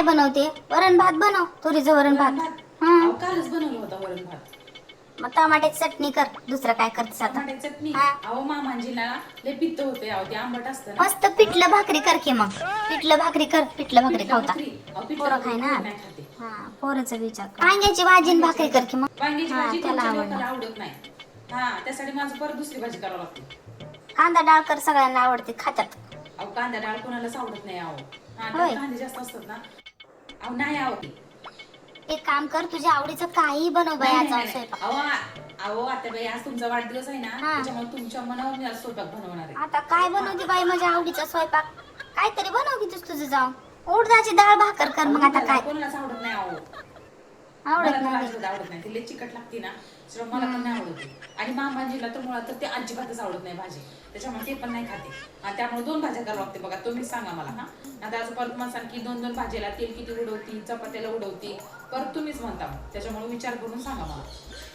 काय बनवते? वरण भात बनव, तुरीचं वरण भात. हा कालच बनवलं होतं वरण भात. मग टमाट्याची चटणी कर, दुसरं काय करतेस आता? टमाट्याची चटणी हा. अहो मामांजीला लय पित्त होते, अहो ते आंबट असतं ना. मस्त पिठलं भाकरी कर की मग. पिठलं भाकरी कर, पिठलं भाकरी खावता. पोरं खाय ना. नाही खाते. हा पोराचा विचार कर. वांग्याची भाजी आणि भाकरी कर की मग. वांग्याची हा, भाजी त्याला तुमच्या आवडणार. लोकांना आवडत नाही. हा त्यासाठी माझं परत दुसरी भाजी करावं लागते. कांदा डाळ कर, सगळ्यांना आवडते, खात्यात. अहो कांदा डाळ कोणालाच आवडत नाही अहो. हा होय. त्यात कांदे जास्त असतात ना. अहो नाही आवडत. एक काम कर, तुझ्या आवडीचं काही बनव बाई आज जाऊन स्वयंपाक. अहो आता बाई आज तुमचा वाढदिवस आहे ना, हा. त्याच्यामुळे तुमच्या मनावर मी आज स्वयंपाक बनवणार आहे. आता काय बनवते बाई माझ्या आवडीचा स्वयंपाक? काहीतरी बनव की तुझं जाऊन. उडदाची डाळ भाकर कर मग आता काय. कोणालाच आवडत नाही अहो. आवडत मला तर नाही. अजिबात आवडत नाही. ती लय चिकट लागते ना, त्याच्यामुळे मला पण नाही आवडत. आणि मामाजीला तर मुळात तर ते अजिबातच आवडत नाही भाजी, त्याच्यामुळे ते पण नाही खाते. आणि त्यामुळे 2 भाज्या करावं लागते बघा. तुम्हीच सांगा मला. हा आता आज परत मला सांग की 2 भाजीला तेल किती उडवती, चपात्याला उडवती, परत तुम्हीच म्हणता. त्याच्यामुळे विचार करून सांगा मला.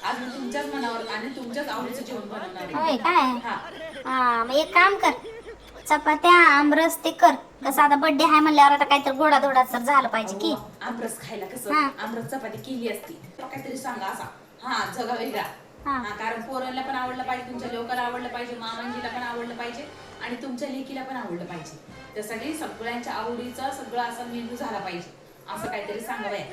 आज मी तुमच्याच मनावर आणि तुमच्याच आवडीचं जेवण बनवणार होय आहे. काय? हा हा मग एक काम कर, चपात्या आमरस ते कर. कसं आता बर्थडे आहे म्हणल्यावर आता काहीतरी गोडा धोडा तर झालं पाहिजे की. आमरस खायला कसं हा. आमरस चपाती केली असती तर काहीतरी सांगा असा. हा जगा वेगळा. हा. हा कारण पोरांना पण आवडलं पाहिजे, तुमच्या लोकांना आवडलं पाहिजे, मामांजीला पण आवडलं पाहिजे आणि तुमच्या लेकीला पण आवडलं पाहिजे. त्यासाठी सगळ्यांच्या आवडीचा सगळं असा मेनू झाला पाहिजे. असं काहीतरी सांगा बाया.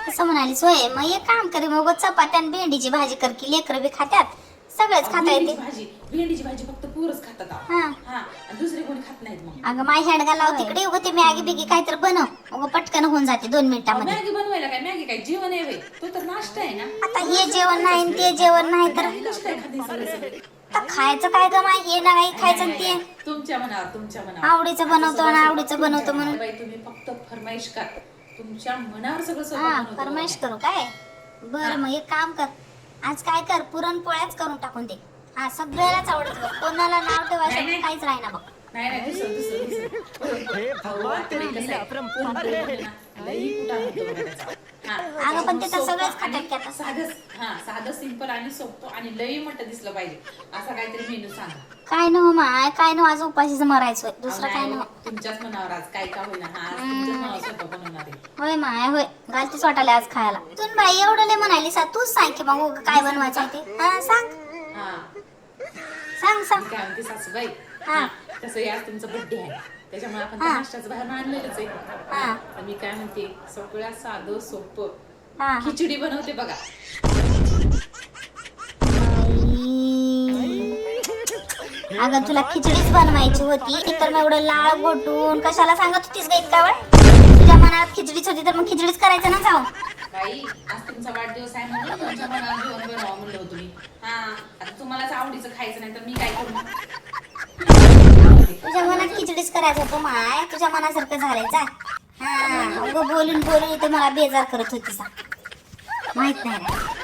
असं म्हणालीस होय? मग एक काम कर, मग चपात्या आणि भेंडीची भाजी कर की. लेकरं बी खात्यात, सगळेच खाता येते. भेंडीची भाजी फक्त पोरच खातात अहो. हा. हा आणि दुसरे कोणी खात नाहीत. मग अगं माय हँड घालावं तिकडे, उगं ते मॅगी बिगी काहीतरी बनव, उगं पटकन होऊन जाते 2 मिनिटामध्ये. मॅगी बनवायला काय, मॅगी काय जेवण आहे व्हय? तो तर नाश्ता आहे ना. आता हे जेवण नाही आणि ते जेवण नाही तर मॅगी कशी काय खाते सगळे? आता खायचं काय ग माय? हे नाही खायचं आणि ते तुमच्या मनावर, तुमच्या मनावर. आवडीचं बनवतो आणि आवडीचं बनवतो म्हणून. बाई तुम्ही फक्त फरमाईश करा, तुमच्या मनावर सगळं हा स्वयंपाक बनवतो. फरमाईश करू काय? बरं मग एक काम कर, आज काय कर, पुरणपोळ्याच करून टाकून दे. हा सगळ्यालाच आवडत बघ, कोणाला नाव ठेवायचं नाही. काहीच राही ना बघ. नाही दुसरं. अगं पण ते तर सगळंच खातात की आता. साधं सिंपल आणि सोपं आणि लई मोठं दिसलं पाहिजे असं काहीतरी मेनू सांगा. काय न माय, काय न आज उपाशीच मरायचं दुसरं काय न. तुमच्याच मनावर आज काय का होईना. हा आज तुमच्याच मनावर स्वयंपाक बनवणार आहे. होय माय होय, घालतीच वाटायला आज खायला. तू बाई एवढं लय म्हणाली सा, तूच सांग की मग काय बनवायचं आहे ते. हा सांग हा सांग. काय म्हणते सासूबाई? हा. कसं आज तुमचा बर्थडे आहे, त्याच्यामुळे आपण हा. नाश्त्याचं बाहेर आणलेलंच आहे. हा. तर मी काय म्हणते, सगळ्यात साधं सोपं हा. खिचडी बनवते बघा. अगं तुला खिचडीच बनवायची होती तर मग एवढं लाळ गोटून कशाला सांगत होतीस ग इतका वेळ? तुझ्या मनात खिचडीच होती तर मग खिचडीच करायचं ना जाऊ. बाई आज तुमचा वाढदिवस आहे म्हणून तुमच्या मनात जेवण बनवावं म्हणलं होतं मी. हा आता तुम्हालाच आवडीचं खायचं नाही तर मी काय करू? तुझ्या मनात खिचडीच करायचं होतं माय, तुझ्या मनासारखं झालंय जा. हा उगं बोलून इथे मला बेजार करत होती सा, माहित नाही ना.